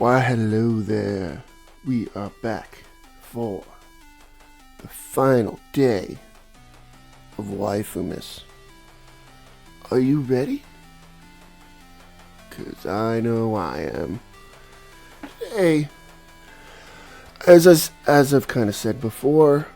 Why, hello there. We are back for the final day of Waifu. Are you ready? 'Cause I know I am. Today, as I've kind of said before,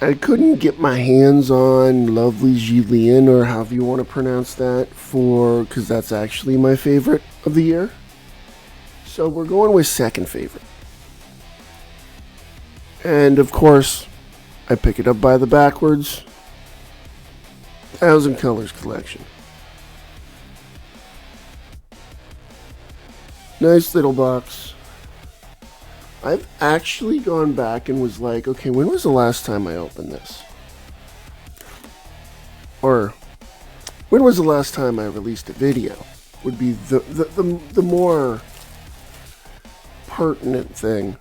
I couldn't get my hands on lovely Lian, or however you want to pronounce that, because that's actually my favorite of the year. So we're going with second favorite. And of course, I pick it up by the backwards. 1,000 Colors collection. Nice little box. I've actually gone back and was like, okay, when was the last time I opened this? Or, when was the last time I released a video? Would be the more pertinent thing.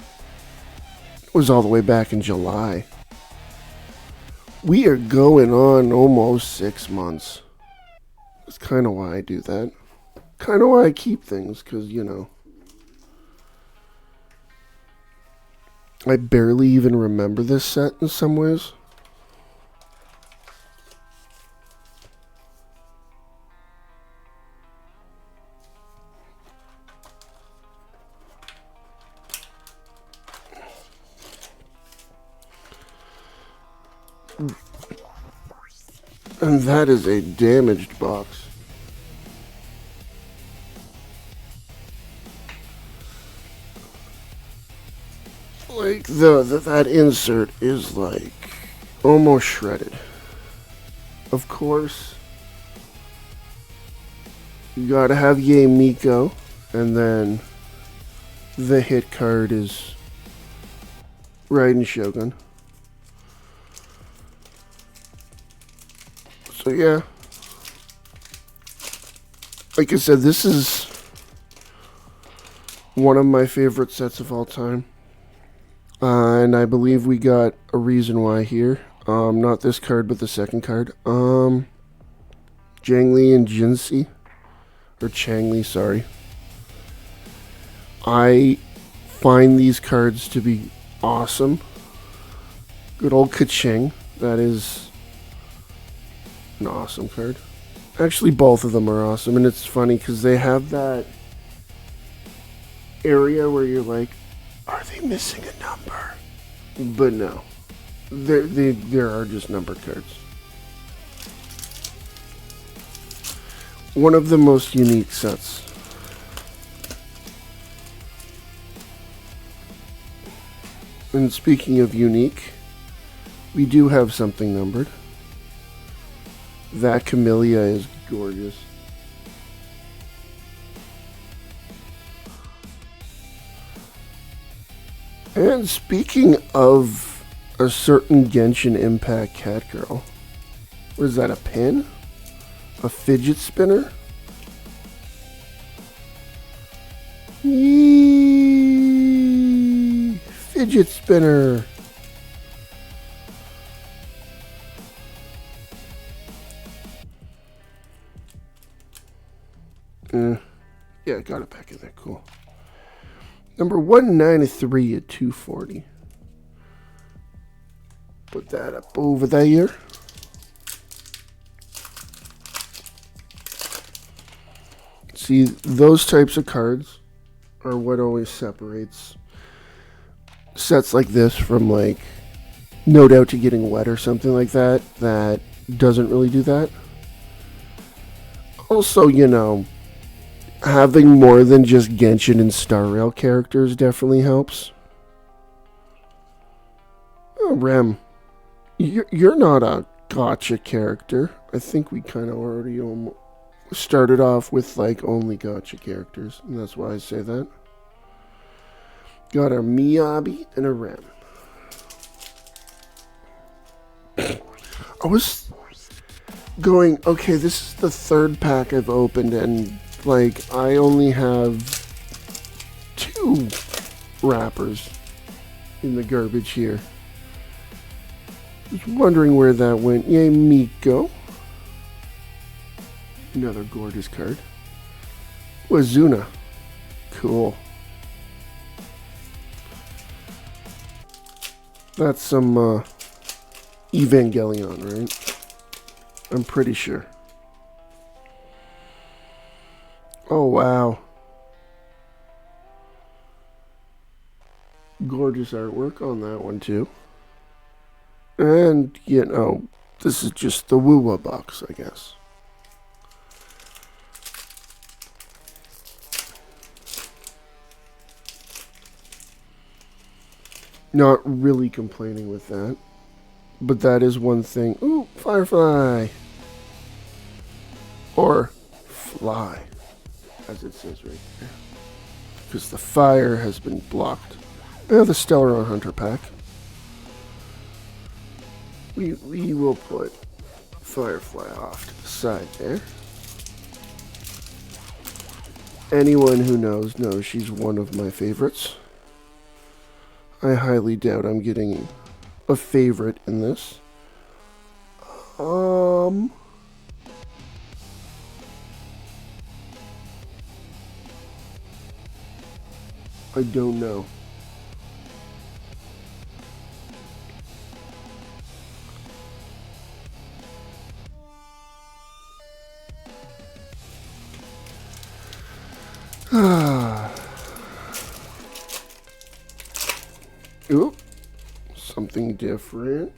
It was all the way back in July. We are going on almost 6 months. That's kind of why I do that. Kind of why I keep things, because, you know, I barely even remember this set in some ways. And that is a damaged box. Like, that insert is, like, almost shredded. Of course, you gotta have Yay Miko, and then the hit card is Raiden Shogun. So yeah, like I said, this is one of my favorite sets of all time. And I believe we got a reason why here. Not this card, but the second card. Zhangli and Genki. Or Changli, sorry. I find these cards to be awesome. Good old Kaching. That is an awesome card. Actually, both of them are awesome. And it's funny because they have that area where you're like, are they missing a number? But no. There are just numbered cards. One of the most unique sets. And speaking of unique, we do have something numbered. That Camellia is gorgeous. And speaking of a certain Genshin Impact cat girl, what is that, a pin? A fidget spinner? Yee! Fidget spinner! Yeah, got it back in there, cool. Number 193 at 240. Put that up over there. See, those types of cards are what always separates sets like this from, like, No Doubt to Getting Wet or something like that, that doesn't really do that. Also, you know, having more than just Genshin and Star Rail characters definitely helps. Oh, Rem, you're not a gotcha character. I think we kind of already started off with, like, only gotcha characters, and that's why I say that. Got a Miyabi and a Rem. I was going, okay, this is the third pack I've opened, and, like, I only have 2 wrappers in the garbage here. Just wondering where that went. Yay, Miko. Another gorgeous card. Wazuna. Cool. That's some Evangelion, right? I'm pretty sure. Oh, wow. Gorgeous artwork on that one, too. And, you know, this is just the Woowa box, I guess. Not really complaining with that. But that is one thing. Ooh, Firefly! Or fly, as it says right there. Because the fire has been blocked. The Stellaron Hunter pack. We will put Firefly off to the side there. Anyone who knows she's one of my favorites. I highly doubt I'm getting a favorite in this. I don't know. Ooh, something different.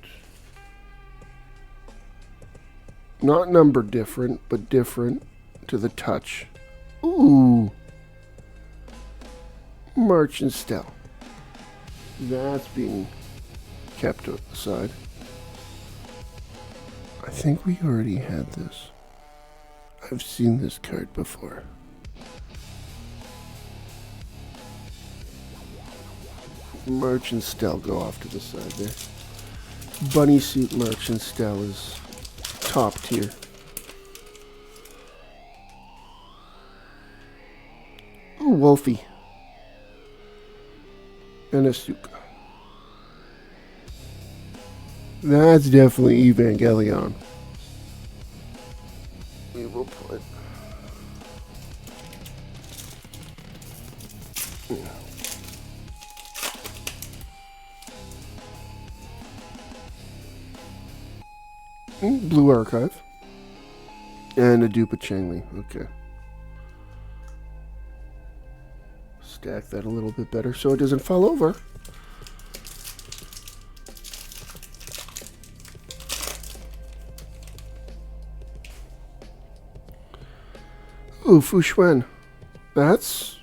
Not number different, but different to the touch. Ooh. March and Stell. That's being kept aside. I think we already had this. I've seen this card before. March and Stell go off to the side there. Bunny suit March and Stell is top tier. Ooh, Wolfie. And Asuka. That's definitely Evangelion. We will put... Blue Archive. And a dupe of Changli. Okay. Stack that a little bit better so it doesn't fall over. Ooh, Fu Xuan. That's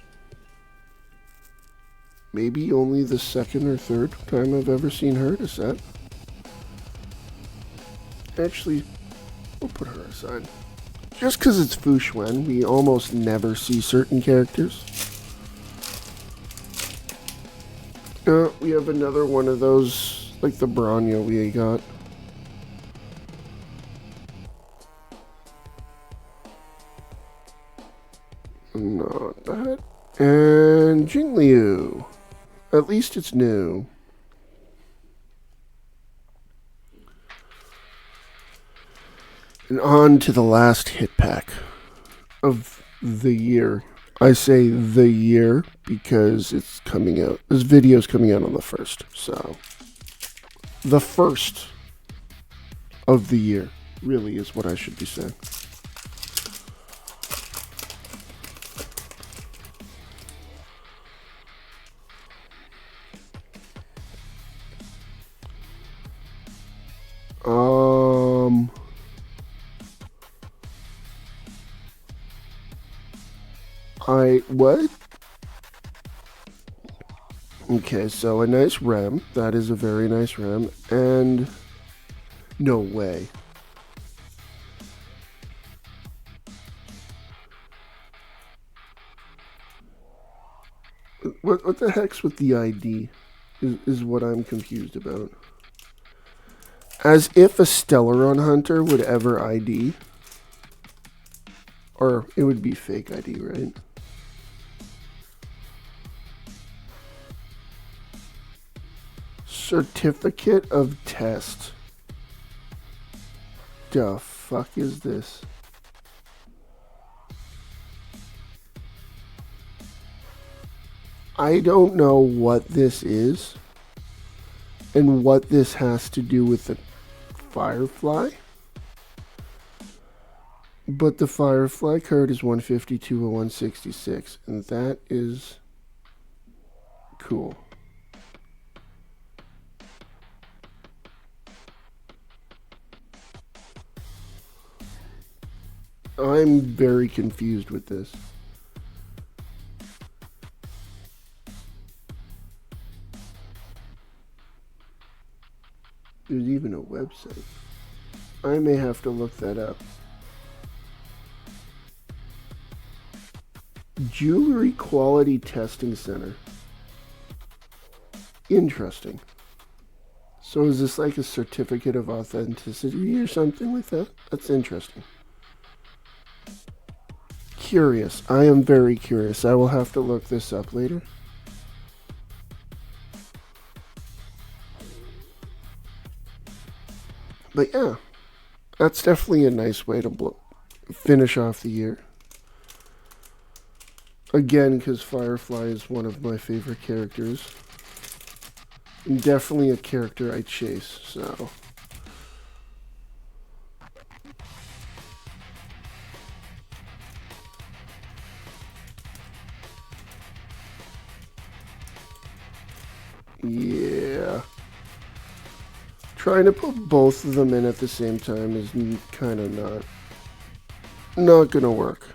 maybe only the second or third time I've ever seen her to set. Actually, we'll put her aside. Just because it's Fu Xuan, we almost never see certain characters. We have another one of those, like the Bronya we got. Not that. And Jingliu. At least it's new. And on to the last hit pack of the year. I say the year because it's coming out. This video's coming out on the 1st. So, the first of the year really is what I should be saying. What? Okay, so a nice rem. That is a very nice rem. And no way. What the heck's with the ID is what I'm confused about. As if a Stellaron Hunter would ever ID. Or it would be fake ID, right? Certificate of test. The fuck is this? I don't know what this is and what this has to do with the Firefly. But the Firefly card is 152 or 166, and that is cool. I'm very confused with this. There's even a website. I may have to look that up. Jewelry Quality Testing Center. Interesting. So is this like a certificate of authenticity or something like that? That's interesting. Curious. I am very curious. I will have to look this up later. But yeah, that's definitely a nice way to finish off the year. Again, because Firefly is one of my favorite characters. And definitely a character I chase, so. Yeah. Trying to put both of them in at the same time is kind of not gonna work.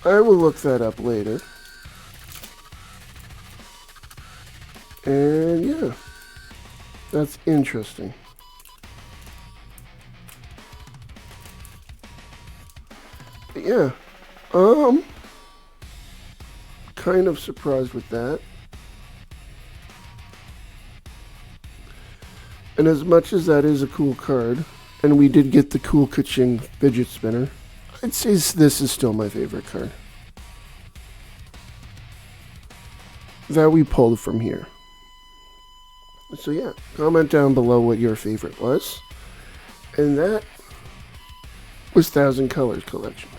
I will look that up later. And yeah, that's interesting. But yeah, kind of surprised with that. And as much as that is a cool card, and we did get the cool Kaching fidget spinner, I'd say this is still my favorite card that we pulled from here. So yeah, comment down below what your favorite was. And that was Thousand Colors Collection.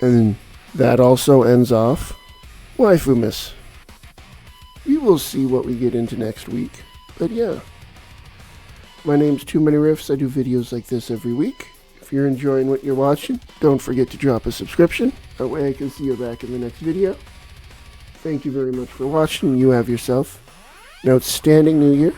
And that also ends off Waifu Miss. We will see what we get into next week. But yeah, my name's Too Many Riffs. I do videos like this every week. If you're enjoying what you're watching, don't forget to drop a subscription. That way I can see you back in the next video. Thank you very much for watching. You have yourself an outstanding new year.